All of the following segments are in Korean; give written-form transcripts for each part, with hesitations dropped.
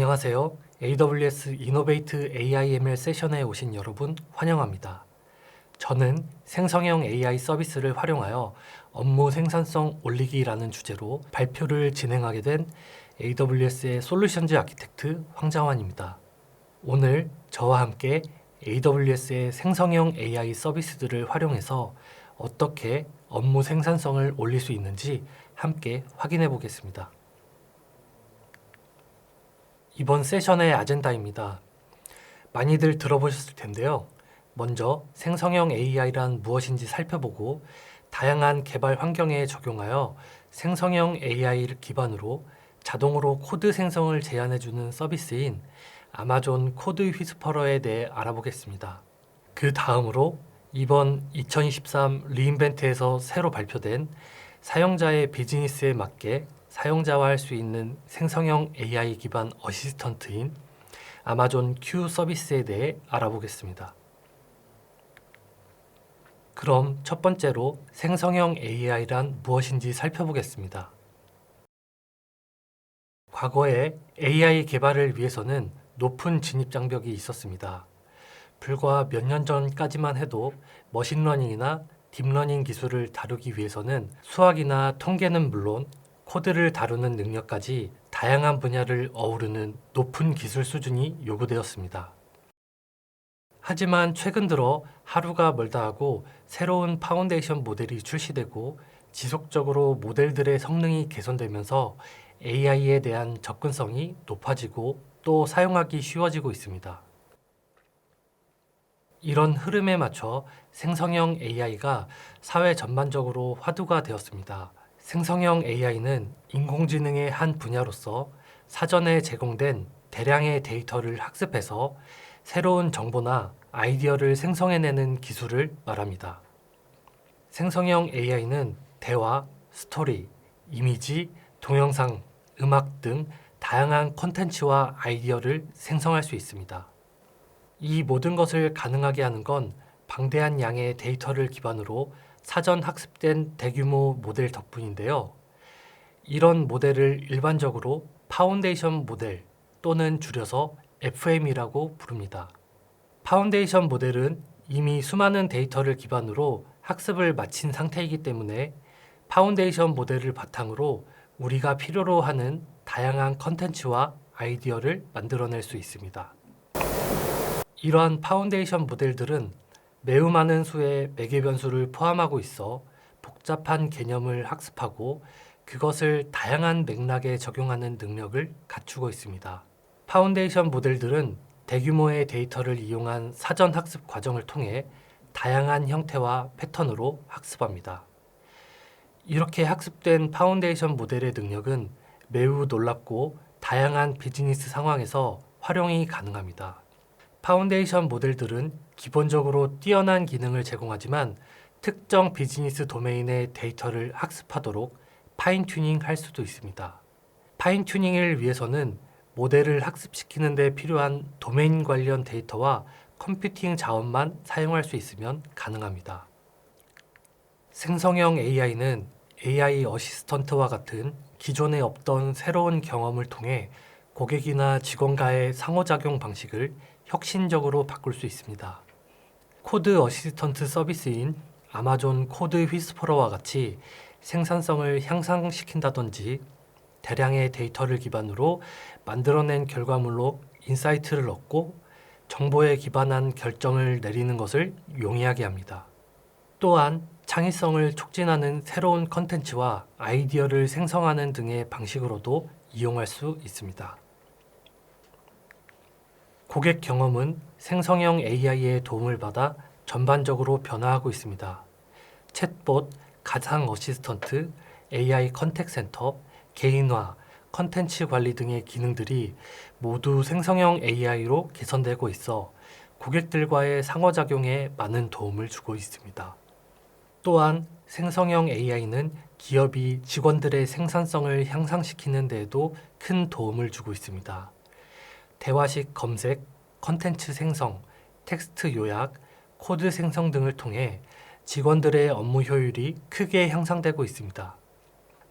안녕하세요. AWS 이노베이트 AI/ML 세션에 오신 여러분 환영합니다. 저는 생성형 AI 서비스를 활용하여 업무 생산성 올리기라는 주제로 발표를 진행하게 된 AWS의 솔루션즈 아키텍트 황장환입니다. 오늘 저와 함께 AWS의 생성형 AI 서비스들을 활용해서 어떻게 업무 생산성을 올릴 수 있는지 함께 확인해 보겠습니다. 이번 세션의 아젠다입니다. 많이들 들어보셨을 텐데요. 먼저 생성형 AI란 무엇인지 살펴보고 다양한 개발 환경에 적용하여 생성형 AI를 기반으로 자동으로 코드 생성을 제안해주는 서비스인 아마존 코드 휘스퍼러에 대해 알아보겠습니다. 그 다음으로 이번 2023 리인벤트에서 새로 발표된 사용자의 비즈니스에 맞게 사용자화 할 수 있는 생성형 AI 기반 어시스턴트인 아마존 Q 서비스에 대해 알아보겠습니다. 그럼 첫 번째로 생성형 AI란 무엇인지 살펴보겠습니다. 과거에 AI 개발을 위해서는 높은 진입 장벽이 있었습니다. 불과 몇 년 전까지만 해도 머신러닝이나 딥러닝 기술을 다루기 위해서는 수학이나 통계는 물론 코드를 다루는 능력까지 다양한 분야를 어우르는 높은 기술 수준이 요구되었습니다. 하지만 최근 들어 하루가 멀다 하고 새로운 파운데이션 모델이 출시되고 지속적으로 모델들의 성능이 개선되면서 AI에 대한 접근성이 높아지고 또 사용하기 쉬워지고 있습니다. 이런 흐름에 맞춰 생성형 AI가 사회 전반적으로 화두가 되었습니다. 생성형 AI는 인공지능의 한 분야로서 사전에 제공된 대량의 데이터를 학습해서 새로운 정보나 아이디어를 생성해내는 기술을 말합니다. 생성형 AI는 대화, 스토리, 이미지, 동영상, 음악 등 다양한 콘텐츠와 아이디어를 생성할 수 있습니다. 이 모든 것을 가능하게 하는 건 방대한 양의 데이터를 기반으로 사전 학습된 대규모 모델 덕분인데요. 이런 모델을 일반적으로 파운데이션 모델 또는 줄여서 FM이라고 부릅니다. 파운데이션 모델은 이미 수많은 데이터를 기반으로 학습을 마친 상태이기 때문에 파운데이션 모델을 바탕으로 우리가 필요로 하는 다양한 컨텐츠와 아이디어를 만들어낼 수 있습니다. 이러한 파운데이션 모델들은 매우 많은 수의 매개 변수를 포함하고 있어 복잡한 개념을 학습하고 그것을 다양한 맥락에 적용하는 능력을 갖추고 있습니다. 파운데이션 모델들은 대규모의 데이터를 이용한 사전 학습 과정을 통해 다양한 형태와 패턴으로 학습합니다. 이렇게 학습된 파운데이션 모델의 능력은 매우 놀랍고 다양한 비즈니스 상황에서 활용이 가능합니다. 파운데이션 모델들은 기본적으로 뛰어난 기능을 제공하지만 특정 비즈니스 도메인의 데이터를 학습하도록 파인 튜닝 할 수도 있습니다. 파인 튜닝을 위해서는 모델을 학습시키는 데 필요한 도메인 관련 데이터와 컴퓨팅 자원만 사용할 수 있으면 가능합니다. 생성형 AI는 AI 어시스턴트와 같은 기존에 없던 새로운 경험을 통해 고객이나 직원과의 상호작용 방식을 혁신적으로 바꿀 수 있습니다. 코드 어시스턴트 서비스인 아마존 코드 휘스퍼러와 같이 생산성을 향상시킨다든지 대량의 데이터를 기반으로 만들어낸 결과물로 인사이트를 얻고 정보에 기반한 결정을 내리는 것을 용이하게 합니다. 또한 창의성을 촉진하는 새로운 컨텐츠와 아이디어를 생성하는 등의 방식으로도 이용할 수 있습니다. 고객 경험은 생성형 AI의 도움을 받아 전반적으로 변화하고 있습니다. 챗봇, 가상 어시스턴트, AI 컨택 센터, 개인화, 컨텐츠 관리 등의 기능들이 모두 생성형 AI로 개선되고 있어 고객들과의 상호작용에 많은 도움을 주고 있습니다. 또한 생성형 AI는 기업이 직원들의 생산성을 향상시키는 데에도 큰 도움을 주고 있습니다. 대화식 검색, 컨텐츠 생성, 텍스트 요약, 코드 생성 등을 통해 직원들의 업무 효율이 크게 향상되고 있습니다.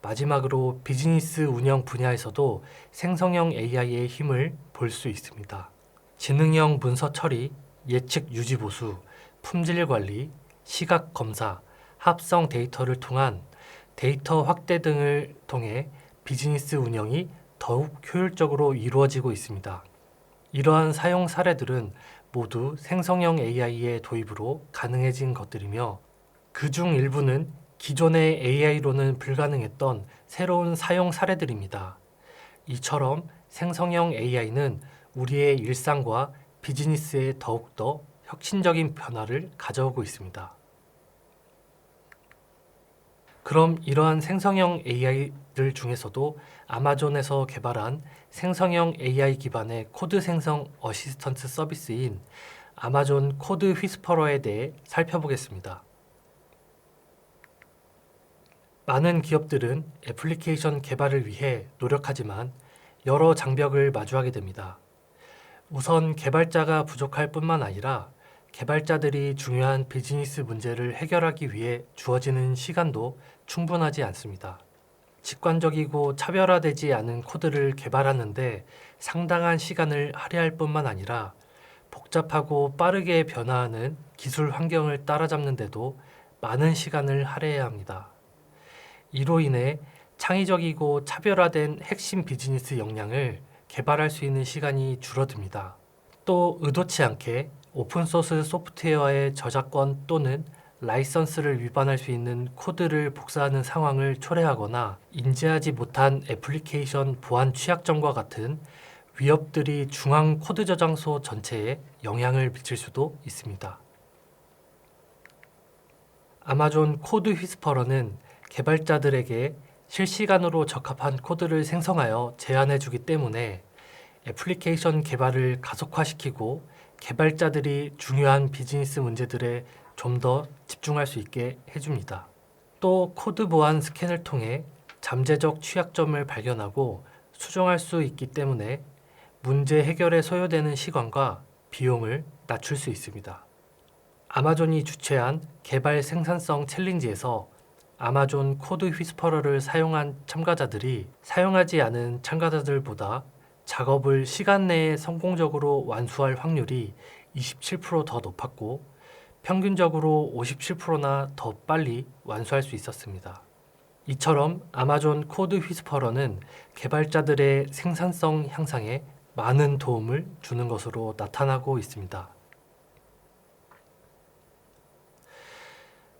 마지막으로 비즈니스 운영 분야에서도 생성형 AI의 힘을 볼 수 있습니다. 지능형 문서 처리, 예측 유지 보수, 품질 관리, 시각 검사, 합성 데이터를 통한 데이터 확대 등을 통해 비즈니스 운영이 더욱 효율적으로 이루어지고 있습니다. 이러한 사용 사례들은 모두 생성형 AI의 도입으로 가능해진 것들이며 그중 일부는 기존의 AI로는 불가능했던 새로운 사용 사례들입니다. 이처럼 생성형 AI는 우리의 일상과 비즈니스에 더욱더 혁신적인 변화를 가져오고 있습니다. 그럼 이러한 생성형 AI들 중에서도 아마존에서 개발한 생성형 AI 기반의 코드 생성 어시스턴트 서비스인 아마존 코드 휘스퍼러에 대해 살펴보겠습니다. 많은 기업들은 애플리케이션 개발을 위해 노력하지만 여러 장벽을 마주하게 됩니다. 우선 개발자가 부족할 뿐만 아니라 개발자들이 중요한 비즈니스 문제를 해결하기 위해 주어지는 시간도 충분하지 않습니다. 직관적이고 차별화되지 않은 코드를 개발하는데 상당한 시간을 할애할 뿐만 아니라 복잡하고 빠르게 변화하는 기술 환경을 따라잡는데도 많은 시간을 할애해야 합니다. 이로 인해 창의적이고 차별화된 핵심 비즈니스 역량을 개발할 수 있는 시간이 줄어듭니다. 또 의도치 않게 오픈소스 소프트웨어의 저작권 또는 라이선스를 위반할 수 있는 코드를 복사하는 상황을 초래하거나 인지하지 못한 애플리케이션 보안 취약점과 같은 위협들이 중앙 코드 저장소 전체에 영향을 미칠 수도 있습니다. 아마존 코드 휘스퍼러는 개발자들에게 실시간으로 적합한 코드를 생성하여 제안해 주기 때문에 애플리케이션 개발을 가속화시키고 개발자들이 중요한 비즈니스 문제들에 좀 더 집중할 수 있게 해줍니다. 또 코드 보안 스캔을 통해 잠재적 취약점을 발견하고 수정할 수 있기 때문에 문제 해결에 소요되는 시간과 비용을 낮출 수 있습니다. 아마존이 주최한 개발 생산성 챌린지에서 아마존 코드 휘스퍼러를 사용한 참가자들이 사용하지 않은 참가자들보다 작업을 시간 내에 성공적으로 완수할 확률이 27% 더 높았고 평균적으로 57%나 더 빨리 완수할 수 있었습니다. 이처럼 아마존 코드 휘스퍼러는 개발자들의 생산성 향상에 많은 도움을 주는 것으로 나타나고 있습니다.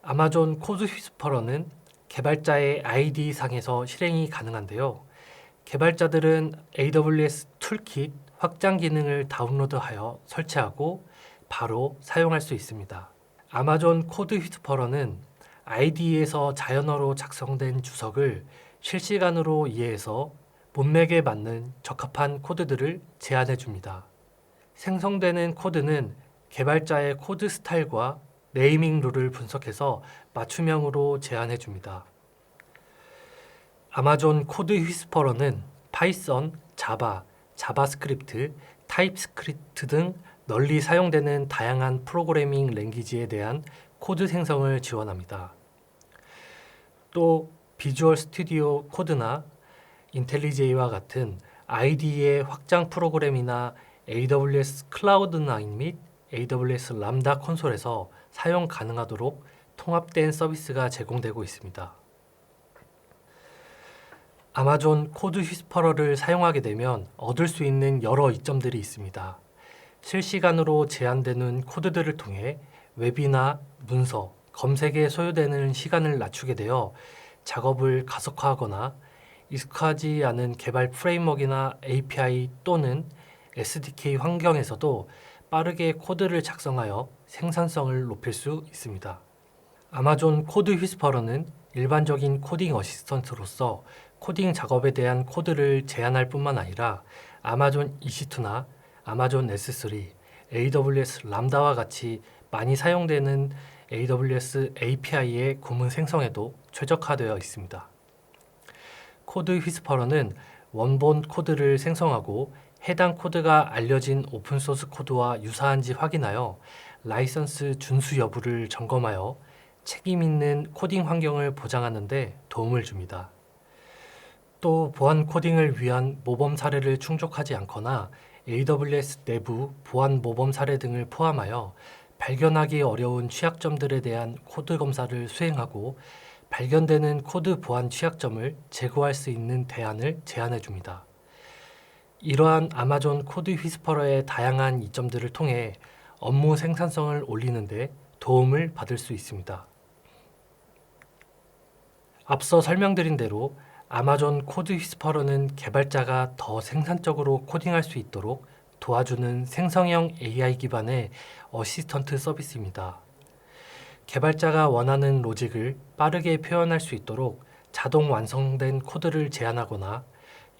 아마존 코드 휘스퍼러는 개발자의 아이디 상에서 실행이 가능한데요. 개발자들은 AWS 툴킷 확장 기능을 다운로드하여 설치하고 바로 사용할 수 있습니다. 아마존 코드 휘스퍼러는 IDE에서 자연어로 작성된 주석을 실시간으로 이해해서 문맥에 맞는 적합한 코드들을 제안해 줍니다. 생성되는 코드는 개발자의 코드 스타일과 네이밍 룰을 분석해서 맞춤형으로 제안해 줍니다. 아마존 코드 휘스퍼러는 파이썬, 자바, 자바스크립트, 타입스크립트 등 널리 사용되는 다양한 프로그래밍 랭귀지에 대한 코드 생성을 지원합니다. 또 비주얼 스튜디오 코드나 인텔리제이와 같은 IDE의 확장 프로그램이나 AWS 클라우드9 및 AWS 람다 콘솔에서 사용 가능하도록 통합된 서비스가 제공되고 있습니다. 아마존 코드 휘스퍼러를 사용하게 되면 얻을 수 있는 여러 이점들이 있습니다. 실시간으로 제한되는 코드들을 통해 웹이나 문서, 검색에 소요되는 시간을 낮추게 되어 작업을 가속화하거나 익숙하지 않은 개발 프레임워크나 API 또는 SDK 환경에서도 빠르게 코드를 작성하여 생산성을 높일 수 있습니다. 아마존 코드 휘스퍼러는 일반적인 코딩 어시스턴트로서 코딩 작업에 대한 코드를 제안할 뿐만 아니라 아마존 EC2나 아마존 S3, AWS 람다와 같이 많이 사용되는 AWS API의 구문 생성에도 최적화되어 있습니다. 코드 휘스퍼러는 원본 코드를 생성하고 해당 코드가 알려진 오픈소스 코드와 유사한지 확인하여 라이선스 준수 여부를 점검하여 책임 있는 코딩 환경을 보장하는 데 도움을 줍니다. 또 보안 코딩을 위한 모범 사례를 충족하지 않거나 AWS 내부 보안 모범 사례 등을 포함하여 발견하기 어려운 취약점들에 대한 코드 검사를 수행하고 발견되는 코드 보안 취약점을 제거할 수 있는 대안을 제안해 줍니다. 이러한 아마존 코드 휘스퍼러의 다양한 이점들을 통해 업무 생산성을 올리는 데 도움을 받을 수 있습니다. 앞서 설명드린 대로 아마존 코드 휘스퍼러는 개발자가 더 생산적으로 코딩할 수 있도록 도와주는 생성형 AI 기반의 어시스턴트 서비스입니다. 개발자가 원하는 로직을 빠르게 표현할 수 있도록 자동 완성된 코드를 제안하거나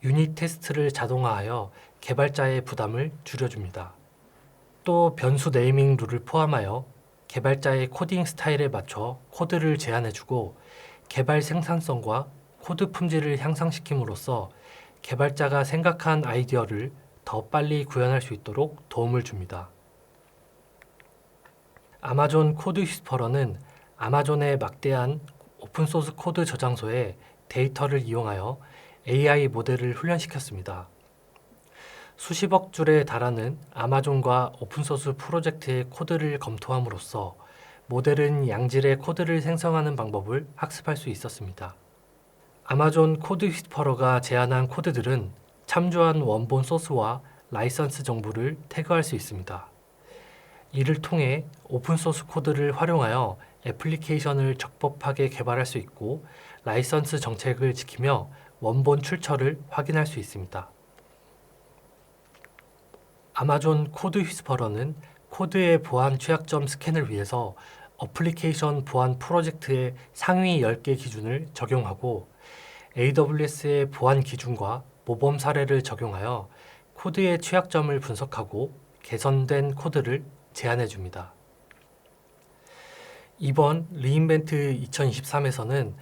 유닛 테스트를 자동화하여 개발자의 부담을 줄여줍니다. 또 변수 네이밍 룰을 포함하여 개발자의 코딩 스타일에 맞춰 코드를 제안해주고 개발 생산성과 코드 품질을 향상시킴으로써 개발자가 생각한 아이디어를 더 빨리 구현할 수 있도록 도움을 줍니다. 아마존 코드 휘스퍼러는 아마존의 막대한 오픈소스 코드 저장소에 데이터를 이용하여 AI 모델을 훈련시켰습니다. 수십억 줄에 달하는 아마존과 오픈소스 프로젝트의 코드를 검토함으로써 모델은 양질의 코드를 생성하는 방법을 학습할 수 있었습니다. 아마존 코드 휘스퍼러가 제안한 코드들은 참조한 원본 소스와 라이선스 정보를 태그할 수 있습니다. 이를 통해 오픈소스 코드를 활용하여 애플리케이션을 적법하게 개발할 수 있고 라이선스 정책을 지키며 원본 출처를 확인할 수 있습니다. 아마존 코드 휘스퍼러는 코드의 보안 취약점 스캔을 위해서 어플리케이션 보안 프로젝트의 상위 10개 기준을 적용하고 AWS의 보안 기준과 모범 사례를 적용하여 코드의 취약점을 분석하고 개선된 코드를 제안해 줍니다. 이번 리인벤트 2023에서는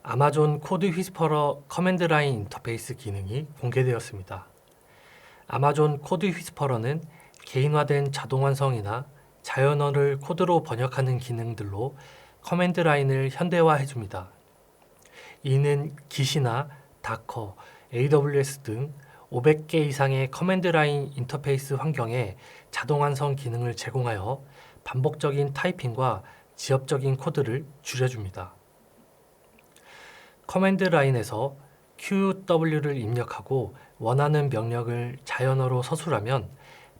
아마존 코드 휘스퍼러 커맨드 라인 인터페이스 기능이 공개되었습니다. 아마존 코드 휘스퍼러는 개인화된 자동 완성이나 자연어를 코드로 번역하는 기능들로 커맨드 라인을 현대화해 줍니다. 이는 기시나 다커, AWS 등 500개 이상의 커맨드 라인 인터페이스 환경에 자동 완성 기능을 제공하여 반복적인 타이핑과 지엽적인 코드를 줄여줍니다. 커맨드 라인에서 QW를 입력하고 원하는 명령을 자연어로 서술하면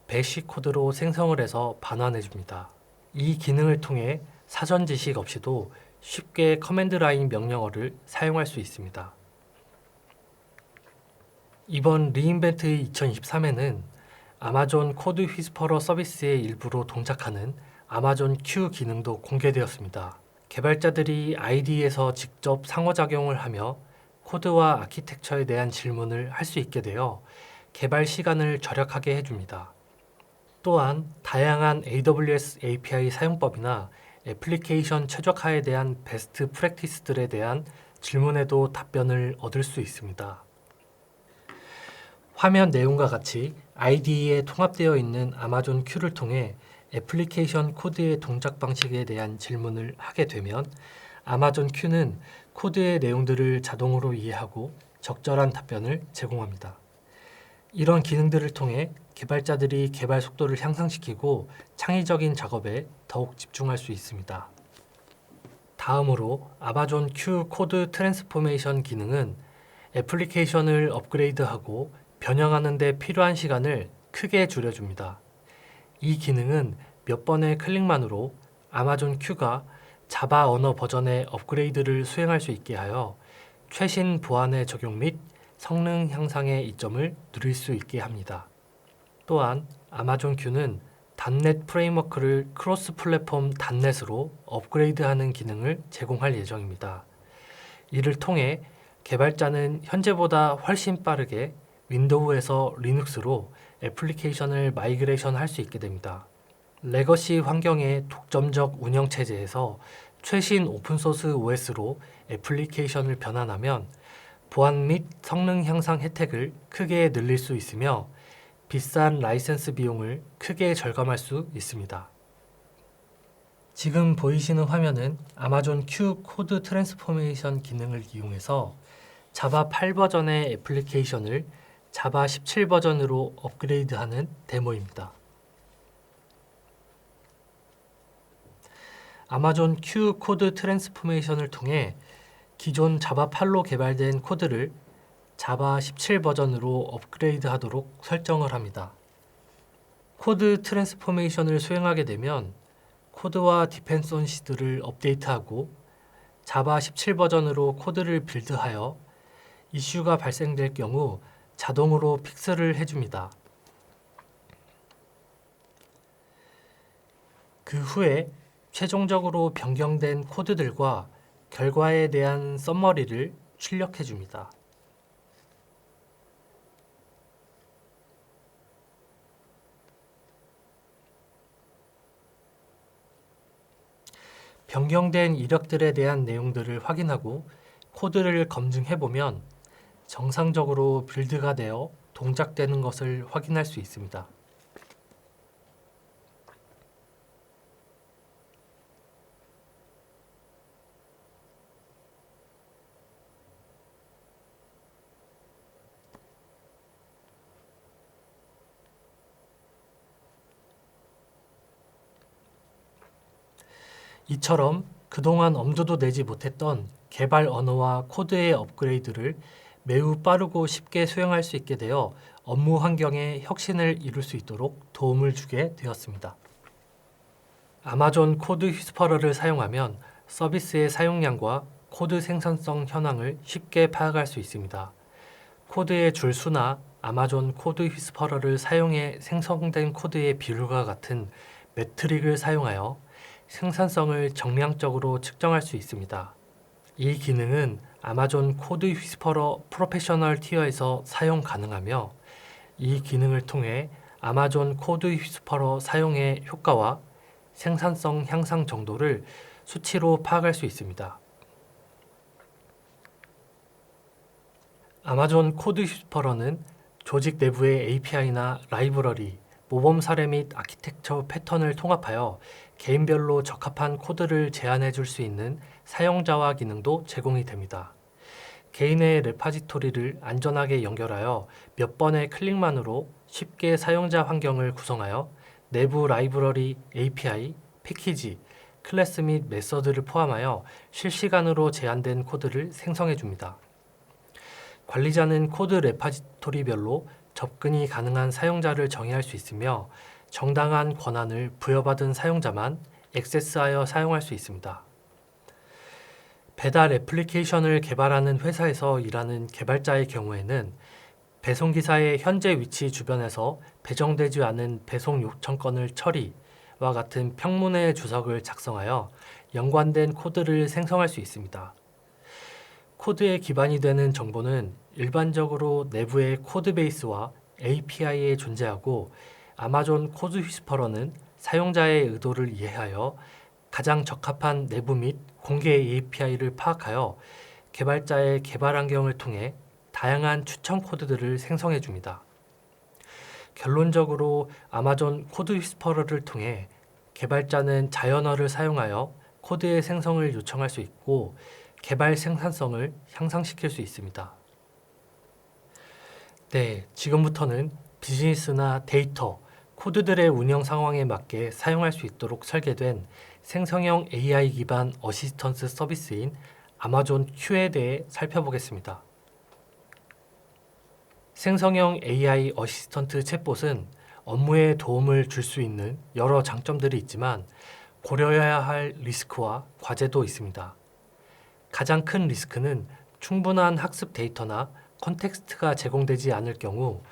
배시 코드로 생성을 해서 반환해줍니다. 이 기능을 통해 사전 지식 없이도 쉽게 커맨드 라인 명령어를 사용할 수 있습니다. 이번 리인벤트 2023에는 아마존 코드 휘스퍼러 서비스의 일부로 동작하는 아마존 Q 기능도 공개되었습니다. 개발자들이 IDE에서 직접 상호작용을 하며 코드와 아키텍처에 대한 질문을 할 수 있게 되어 개발 시간을 절약하게 해줍니다. 또한 다양한 AWS API 사용법이나 애플리케이션 최적화에 대한 베스트 프랙티스들에 대한 질문에도 답변을 얻을 수 있습니다. 화면 내용과 같이 IDE에 통합되어 있는 아마존 Q를 통해 애플리케이션 코드의 동작 방식에 대한 질문을 하게 되면 아마존 Q는 코드의 내용들을 자동으로 이해하고 적절한 답변을 제공합니다. 이런 기능들을 통해 개발자들이 개발 속도를 향상시키고 창의적인 작업에 더욱 집중할 수 있습니다. 다음으로 아마존 Q 코드 트랜스포메이션 기능은 애플리케이션을 업그레이드하고 변형하는 데 필요한 시간을 크게 줄여줍니다. 이 기능은 몇 번의 클릭만으로 아마존 Q가 자바 언어 버전의 업그레이드를 수행할 수 있게 하여 최신 보안의 적용 및 성능 향상의 이점을 누릴 수 있게 합니다. 또한 아마존 Q는 .NET 프레임워크를 크로스 플랫폼 .NET으로 업그레이드하는 기능을 제공할 예정입니다. 이를 통해 개발자는 현재보다 훨씬 빠르게 윈도우에서 리눅스로 애플리케이션을 마이그레이션 할 수 있게 됩니다. 레거시 환경의 독점적 운영체제에서 최신 오픈소스 OS로 애플리케이션을 변환하면 보안 및 성능 향상 혜택을 크게 늘릴 수 있으며 비싼 라이센스 비용을 크게 절감할 수 있습니다. 지금 보이시는 화면은 아마존 Q 코드 트랜스포메이션 기능을 이용해서 자바 8 버전의 애플리케이션을 자바 17 버전으로 업그레이드하는 데모입니다. 아마존 Q 코드 트랜스포메이션을 통해 기존 자바 8로 개발된 코드를 자바 17 버전으로 업그레이드하도록 설정을 합니다. 코드 트랜스포메이션을 수행하게 되면 코드와 디펜던시들을 업데이트하고 자바 17 버전으로 코드를 빌드하여 이슈가 발생될 경우 자동으로 픽스를 해줍니다. 그 후에 최종적으로 변경된 코드들과 결과에 대한 썸머리를 출력해줍니다. 변경된 이력들에 대한 내용들을 확인하고 코드를 검증해보면 정상적으로 빌드가 되어 동작되는 것을 확인할 수 있습니다. 이처럼 그동안 엄두도 내지 못했던 개발 언어와 코드의 업그레이드를 매우 빠르고 쉽게 수행할 수 있게 되어 업무 환경에 혁신을 이룰 수 있도록 도움을 주게 되었습니다. 아마존 코드 휘스퍼러를 사용하면 서비스의 사용량과 코드 생산성 현황을 쉽게 파악할 수 있습니다. 코드의 줄 수나 아마존 코드 휘스퍼러를 사용해 생성된 코드의 비율과 같은 매트릭을 사용하여 생산성을 정량적으로 측정할 수 있습니다. 이 기능은 아마존 코드 휘스퍼러 프로페셔널 티어에서 사용 가능하며 이 기능을 통해 아마존 코드 휘스퍼러 사용의 효과와 생산성 향상 정도를 수치로 파악할 수 있습니다. 아마존 코드 휘스퍼러는 조직 내부의 API나 라이브러리, 모범 사례 및 아키텍처 패턴을 통합하여 개인별로 적합한 코드를 제안해 줄 수 있는 사용자화 기능도 제공이 됩니다. 개인의 레파지토리를 안전하게 연결하여 몇 번의 클릭만으로 쉽게 사용자 환경을 구성하여 내부 라이브러리, API, 패키지, 클래스 및 메서드를 포함하여 실시간으로 제한된 코드를 생성해 줍니다. 관리자는 코드 레파지토리별로 접근이 가능한 사용자를 정의할 수 있으며 정당한 권한을 부여받은 사용자만 액세스하여 사용할 수 있습니다. 배달 애플리케이션을 개발하는 회사에서 일하는 개발자의 경우에는 배송기사의 현재 위치 주변에서 배정되지 않은 배송 요청 건을 처리와 같은 평문의 주석을 작성하여 연관된 코드를 생성할 수 있습니다. 코드의 기반이 되는 정보는 일반적으로 내부의 코드베이스와 API에 존재하고 아마존 코드 휘스퍼러는 사용자의 의도를 이해하여 가장 적합한 내부 및 공개 API를 파악하여 개발자의 개발 환경을 통해 다양한 추천 코드들을 생성해 줍니다. 결론적으로 아마존 코드 휘스퍼러를 통해 개발자는 자연어를 사용하여 코드의 생성을 요청할 수 있고 개발 생산성을 향상시킬 수 있습니다. 네, 지금부터는 비즈니스나 데이터, 코드들의 운영 상황에 맞게 사용할 수 있도록 설계된 생성형 AI 기반 어시스턴스 서비스인 아마존 Q에 대해 살펴보겠습니다. 생성형 AI 어시스턴트 챗봇은 업무에 도움을 줄 수 있는 여러 장점들이 있지만 고려해야 할 리스크와 과제도 있습니다. 가장 큰 리스크는 충분한 학습 데이터나 컨텍스트가 제공되지 않을 경우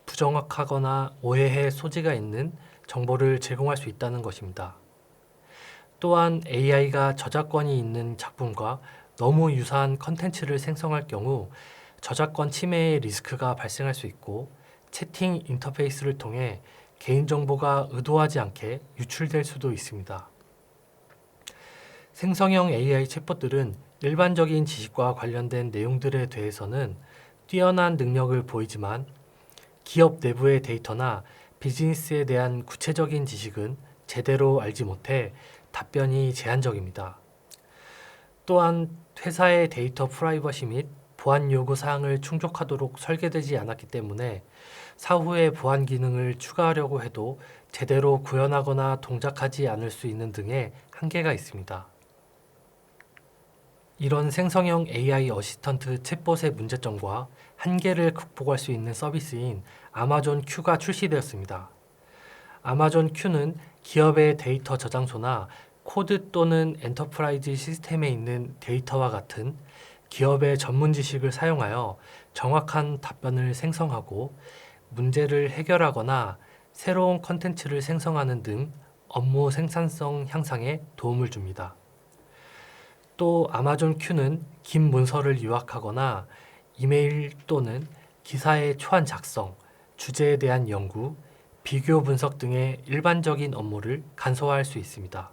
부정확하거나 오해의 소지가 있는 정보를 제공할 수 있다는 것입니다. 또한 AI가 저작권이 있는 작품과 너무 유사한 컨텐츠를 생성할 경우 저작권 침해의 리스크가 발생할 수 있고 채팅 인터페이스를 통해 개인정보가 의도하지 않게 유출될 수도 있습니다. 생성형 AI 챗봇들은 일반적인 지식과 관련된 내용들에 대해서는 뛰어난 능력을 보이지만 기업 내부의 데이터나 비즈니스에 대한 구체적인 지식은 제대로 알지 못해 답변이 제한적입니다. 또한 회사의 데이터 프라이버시 및 보안 요구 사항을 충족하도록 설계되지 않았기 때문에 사후에 보안 기능을 추가하려고 해도 제대로 구현하거나 동작하지 않을 수 있는 등의 한계가 있습니다. 이런 생성형 AI 어시스턴트 챗봇의 문제점과 한계를 극복할 수 있는 서비스인 아마존 큐가 출시되었습니다. 아마존 큐는 기업의 데이터 저장소나 코드 또는 엔터프라이즈 시스템에 있는 데이터와 같은 기업의 전문 지식을 사용하여 정확한 답변을 생성하고 문제를 해결하거나 새로운 컨텐츠를 생성하는 등 업무 생산성 향상에 도움을 줍니다. 또 아마존 큐는 긴 문서를 요약하거나 이메일 또는 기사의 초안 작성, 주제에 대한 연구, 비교 분석 등의 일반적인 업무를 간소화할 수 있습니다.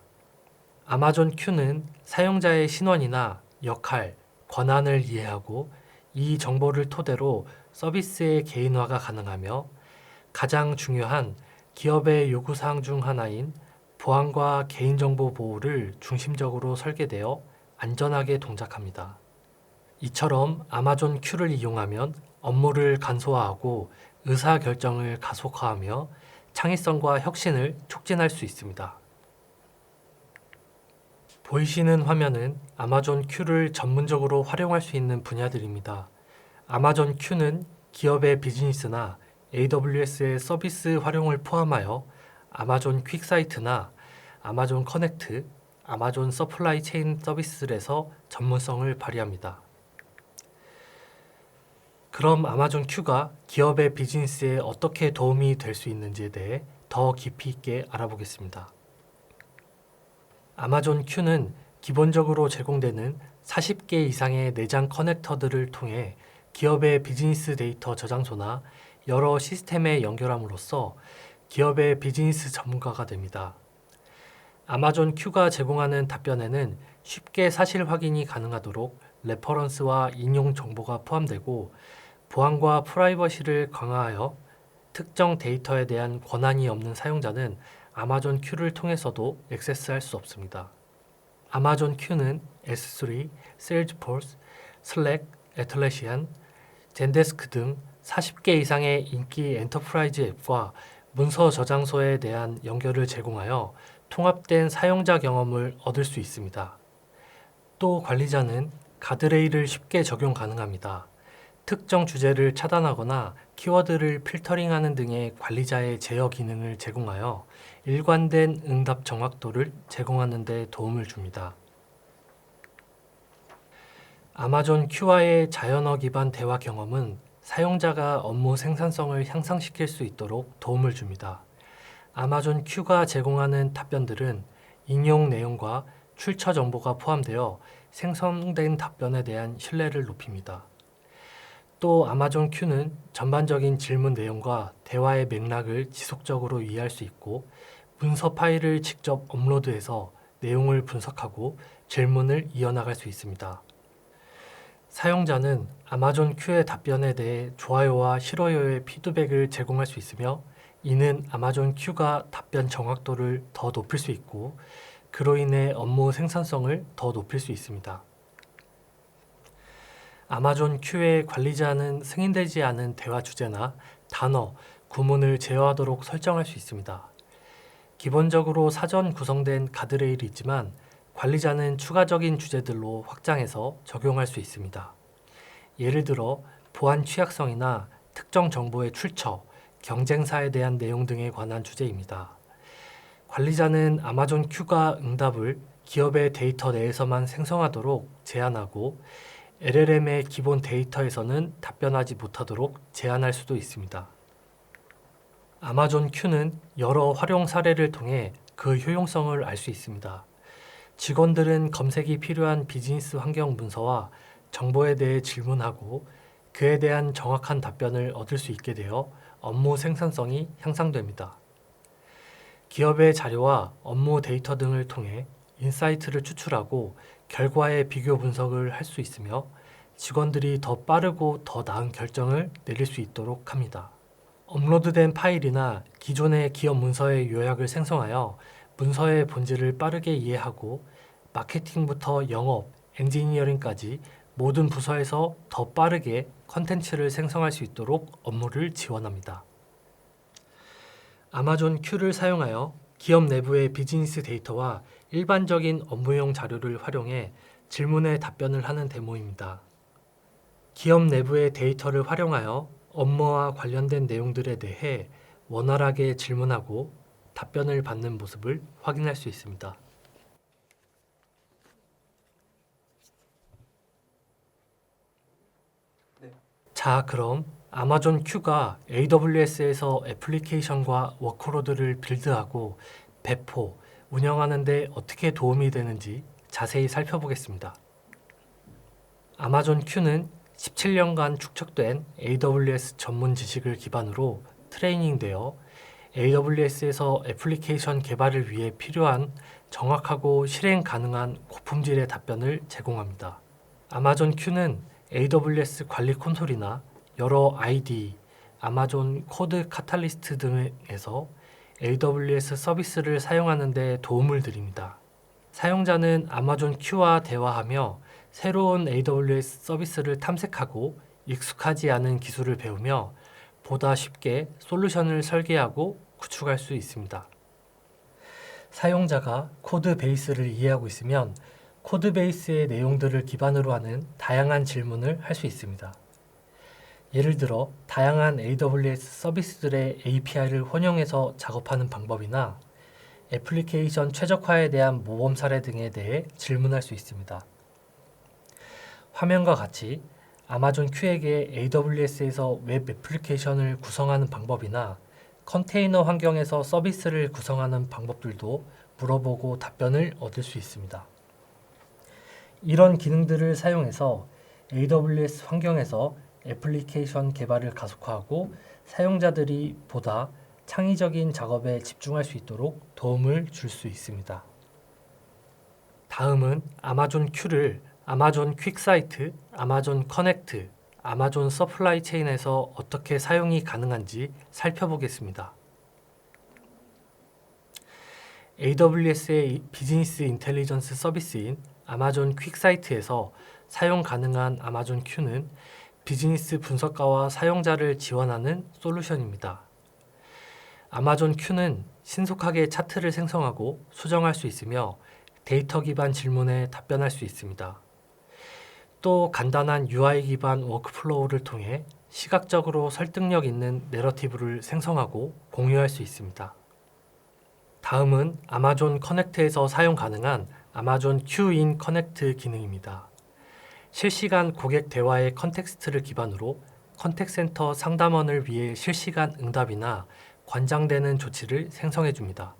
아마존 큐는 사용자의 신원이나 역할, 권한을 이해하고 이 정보를 토대로 서비스의 개인화가 가능하며 가장 중요한 기업의 요구사항 중 하나인 보안과 개인정보 보호를 중심적으로 설계되어 안전하게 동작합니다. 이처럼 아마존 큐를 이용하면 업무를 간소화하고 의사결정을 가속화하며 창의성과 혁신을 촉진할 수 있습니다. 보이시는 화면은 아마존 큐를 전문적으로 활용할 수 있는 분야들입니다. 아마존 큐는 기업의 비즈니스나 AWS의 서비스 활용을 포함하여 아마존 퀵사이트나 아마존 커넥트, 아마존 서플라이 체인 서비스들에서 전문성을 발휘합니다. 그럼 아마존 큐가 기업의 비즈니스에 어떻게 도움이 될 수 있는지에 대해 더 깊이 있게 알아보겠습니다. 아마존 큐는 기본적으로 제공되는 40개 이상의 내장 커넥터들을 통해 기업의 비즈니스 데이터 저장소나 여러 시스템에 연결함으로써 기업의 비즈니스 전문가가 됩니다. 아마존 큐가 제공하는 답변에는 쉽게 사실 확인이 가능하도록 레퍼런스와 인용 정보가 포함되고 보안과 프라이버시를 강화하여 특정 데이터에 대한 권한이 없는 사용자는 아마존 큐를 통해서도 액세스할 수 없습니다. 아마존 큐는 S3, 세일즈포스, 슬랙, 애틀래시안, 젠데스크 등 40개 이상의 인기 엔터프라이즈 앱과 문서 저장소에 대한 연결을 제공하여 통합된 사용자 경험을 얻을 수 있습니다. 또 관리자는 가드레일을 쉽게 적용 가능합니다. 특정 주제를 차단하거나 키워드를 필터링하는 등의 관리자의 제어 기능을 제공하여 일관된 응답 정확도를 제공하는 데 도움을 줍니다. 아마존 큐와의 자연어 기반 대화 경험은 사용자가 업무 생산성을 향상시킬 수 있도록 도움을 줍니다. 아마존 큐가 제공하는 답변들은 인용 내용과 출처 정보가 포함되어 생성된 답변에 대한 신뢰를 높입니다. 또 아마존 큐는 전반적인 질문 내용과 대화의 맥락을 지속적으로 이해할 수 있고 문서 파일을 직접 업로드해서 내용을 분석하고 질문을 이어나갈 수 있습니다. 사용자는 아마존 큐의 답변에 대해 좋아요와 싫어요의 피드백을 제공할 수 있으며 이는 아마존 큐가 답변 정확도를 더 높일 수 있고 그로 인해 업무 생산성을 더 높일 수 있습니다. 아마존 큐의 관리자는 승인되지 않은 대화 주제나 단어, 구문을 제어하도록 설정할 수 있습니다. 기본적으로 사전 구성된 가드레일이 있지만 관리자는 추가적인 주제들로 확장해서 적용할 수 있습니다. 예를 들어 보안 취약성이나 특정 정보의 출처, 경쟁사에 대한 내용 등에 관한 주제입니다. 관리자는 아마존 큐가 응답을 기업의 데이터 내에서만 생성하도록 제한하고 LLM의 기본 데이터에서는 답변하지 못하도록 제한할 수도 있습니다. 아마존 큐는 여러 활용 사례를 통해 그 효용성을 알 수 있습니다. 직원들은 검색이 필요한 비즈니스 환경 문서와 정보에 대해 질문하고 그에 대한 정확한 답변을 얻을 수 있게 되어 업무 생산성이 향상됩니다. 기업의 자료와 업무 데이터 등을 통해 인사이트를 추출하고 결과의 비교 분석을 할 수 있으며 직원들이 더 빠르고 더 나은 결정을 내릴 수 있도록 합니다. 업로드된 파일이나 기존의 기업 문서의 요약을 생성하여 문서의 본질을 빠르게 이해하고 마케팅부터 영업, 엔지니어링까지 모든 부서에서 더 빠르게 컨텐츠를 생성할 수 있도록 업무를 지원합니다. 아마존 Q를 사용하여 기업 내부의 비즈니스 데이터와 일반적인 업무용 자료를 활용해 질문에 답변을 하는 데모입니다. 기업 내부의 데이터를 활용하여 업무와 관련된 내용들에 대해 원활하게 질문하고 답변을 받는 모습을 확인할 수 있습니다. 자, 그럼 아마존 Q가 AWS에서 애플리케이션과 워크로드를 빌드하고 배포, 운영하는 데 어떻게 도움이 되는지 자세히 살펴보겠습니다. 아마존 Q는 17년간 축적된 AWS 전문 지식을 기반으로 트레이닝되어 AWS에서 애플리케이션 개발을 위해 필요한 정확하고 실행 가능한 고품질의 답변을 제공합니다. 아마존 Q는 AWS 관리 콘솔이나 여러 IDE, 아마존 코드 카탈리스트 등에서 AWS 서비스를 사용하는 데 도움을 드립니다. 사용자는 아마존 Q와 대화하며 새로운 AWS 서비스를 탐색하고 익숙하지 않은 기술을 배우며 보다 쉽게 솔루션을 설계하고 구축할 수 있습니다. 사용자가 코드 베이스를 이해하고 있으면 코드 베이스의 내용들을 기반으로 하는 다양한 질문을 할 수 있습니다. 예를 들어 다양한 AWS 서비스들의 API를 혼용해서 작업하는 방법이나 애플리케이션 최적화에 대한 모범 사례 등에 대해 질문할 수 있습니다. 화면과 같이 아마존 Q에게 AWS에서 웹 애플리케이션을 구성하는 방법이나 컨테이너 환경에서 서비스를 구성하는 방법들도 물어보고 답변을 얻을 수 있습니다. 이런 기능들을 사용해서 AWS 환경에서 애플리케이션 개발을 가속화하고 사용자들이 보다 창의적인 작업에 집중할 수 있도록 도움을 줄 수 있습니다. 다음은 아마존 Q를 아마존 퀵사이트, 아마존 커넥트, 아마존 서플라이 체인에서 어떻게 사용이 가능한지 살펴보겠습니다. AWS의 비즈니스 인텔리전스 서비스인 아마존 퀵사이트에서 사용 가능한 아마존 Q는 비즈니스 분석가와 사용자를 지원하는 솔루션입니다. 아마존 Q는 신속하게 차트를 생성하고 수정할 수 있으며 데이터 기반 질문에 답변할 수 있습니다. 또 간단한 UI 기반 워크플로우를 통해 시각적으로 설득력 있는 내러티브를 생성하고 공유할 수 있습니다. 다음은 아마존 커넥트에서 사용 가능한 아마존 Q인 커넥트 기능입니다. 실시간 고객 대화의 컨텍스트를 기반으로 컨택센터 상담원을 위해 실시간 응답이나 관장되는 조치를 생성해 줍니다.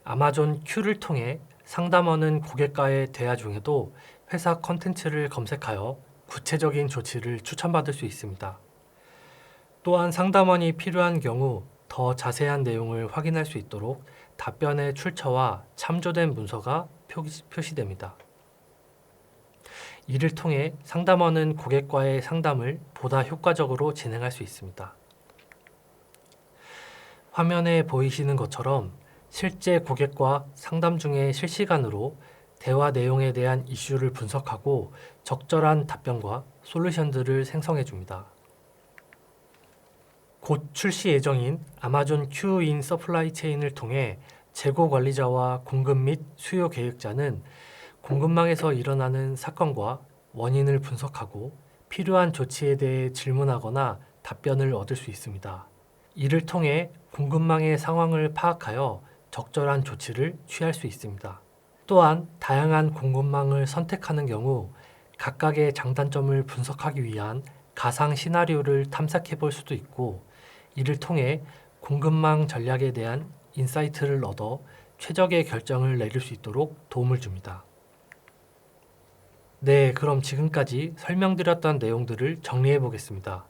아마존 Q를 통해 상담원은 고객과의 대화 중에도 회사 컨텐츠를 검색하여 구체적인 조치를 추천받을 수 있습니다. 또한 상담원이 필요한 경우 더 자세한 내용을 확인할 수 있도록 답변의 출처와 참조된 문서가 표시됩니다. 이를 통해 상담원은 고객과의 상담을 보다 효과적으로 진행할 수 있습니다. 화면에 보이시는 것처럼 실제 고객과 상담 중에 실시간으로 대화 내용에 대한 이슈를 분석하고 적절한 답변과 솔루션들을 생성해 줍니다. 곧 출시 예정인 아마존 Q인 서플라이 체인을 통해 재고 관리자와 공급 및 수요 계획자는 공급망에서 일어나는 사건과 원인을 분석하고 필요한 조치에 대해 질문하거나 답변을 얻을 수 있습니다. 이를 통해 공급망의 상황을 파악하여 적절한 조치를 취할 수 있습니다. 또한 다양한 공급망을 선택하는 경우 각각의 장단점을 분석하기 위한 가상 시나리오를 탐색해 볼 수도 있고, 이를 통해 공급망 전략에 대한 인사이트를 얻어 최적의 결정을 내릴 수 있도록 도움을 줍니다. 네, 그럼 지금까지 설명드렸던 내용들을 정리해 보겠습니다.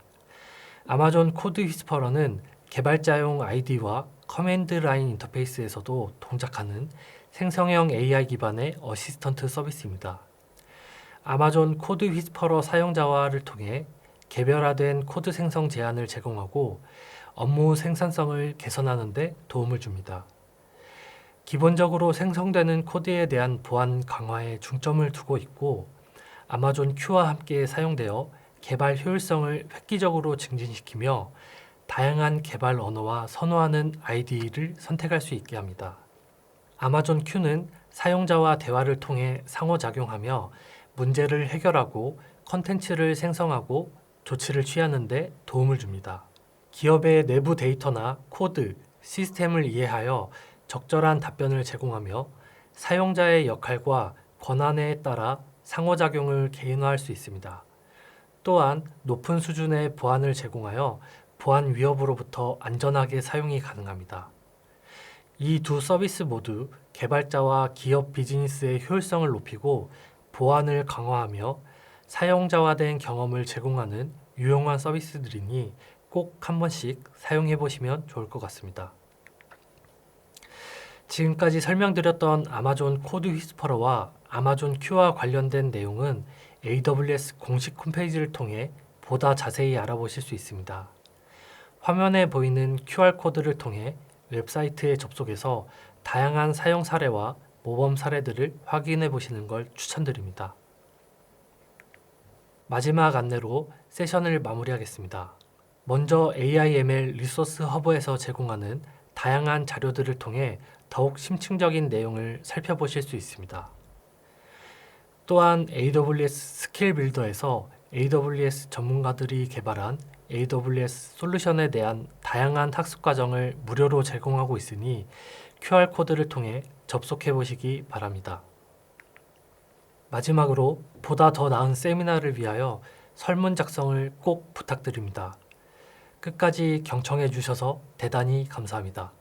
아마존 코드 위스퍼러는 개발자용 ID와 커맨드 라인 인터페이스에서도 동작하는 생성형 AI 기반의 어시스턴트 서비스입니다. 아마존 코드 위스퍼러 사용자와를 통해 개별화된 코드 생성 제안을 제공하고 업무 생산성을 개선하는 데 도움을 줍니다. 기본적으로 생성되는 코드에 대한 보안 강화에 중점을 두고 있고, 아마존 Q와 함께 사용되어 개발 효율성을 획기적으로 증진시키며 다양한 개발 언어와 선호하는 IDE를 선택할 수 있게 합니다. 아마존 Q는 사용자와 대화를 통해 상호작용하며 문제를 해결하고 컨텐츠를 생성하고 조치를 취하는 데 도움을 줍니다. 기업의 내부 데이터나 코드, 시스템을 이해하여 적절한 답변을 제공하며 사용자의 역할과 권한에 따라 상호작용을 개인화할 수 있습니다. 또한 높은 수준의 보안을 제공하여 보안 위협으로부터 안전하게 사용이 가능합니다. 이 두 서비스 모두 개발자와 기업 비즈니스의 효율성을 높이고 보안을 강화하며 사용자화된 경험을 제공하는 유용한 서비스들이니 꼭 한 번씩 사용해 보시면 좋을 것 같습니다. 지금까지 설명드렸던 아마존 코드 휘스퍼러와 아마존 Q와 관련된 내용은 AWS 공식 홈페이지를 통해 보다 자세히 알아보실 수 있습니다. 화면에 보이는 QR코드를 통해 웹사이트에 접속해서 다양한 사용 사례와 모범 사례들을 확인해 보시는 걸 추천드립니다. 마지막 안내로 세션을 마무리하겠습니다. 먼저 AIML 리소스 허브에서 제공하는 다양한 자료들을 통해 더욱 심층적인 내용을 살펴보실 수 있습니다. 또한 AWS 스킬 빌더에서 AWS 전문가들이 개발한 AWS 솔루션에 대한 다양한 학습 과정을 무료로 제공하고 있으니 QR코드를 통해 접속해 보시기 바랍니다. 마지막으로 보다 더 나은 세미나를 위하여 설문 작성을 꼭 부탁드립니다. 끝까지 경청해 주셔서 대단히 감사합니다.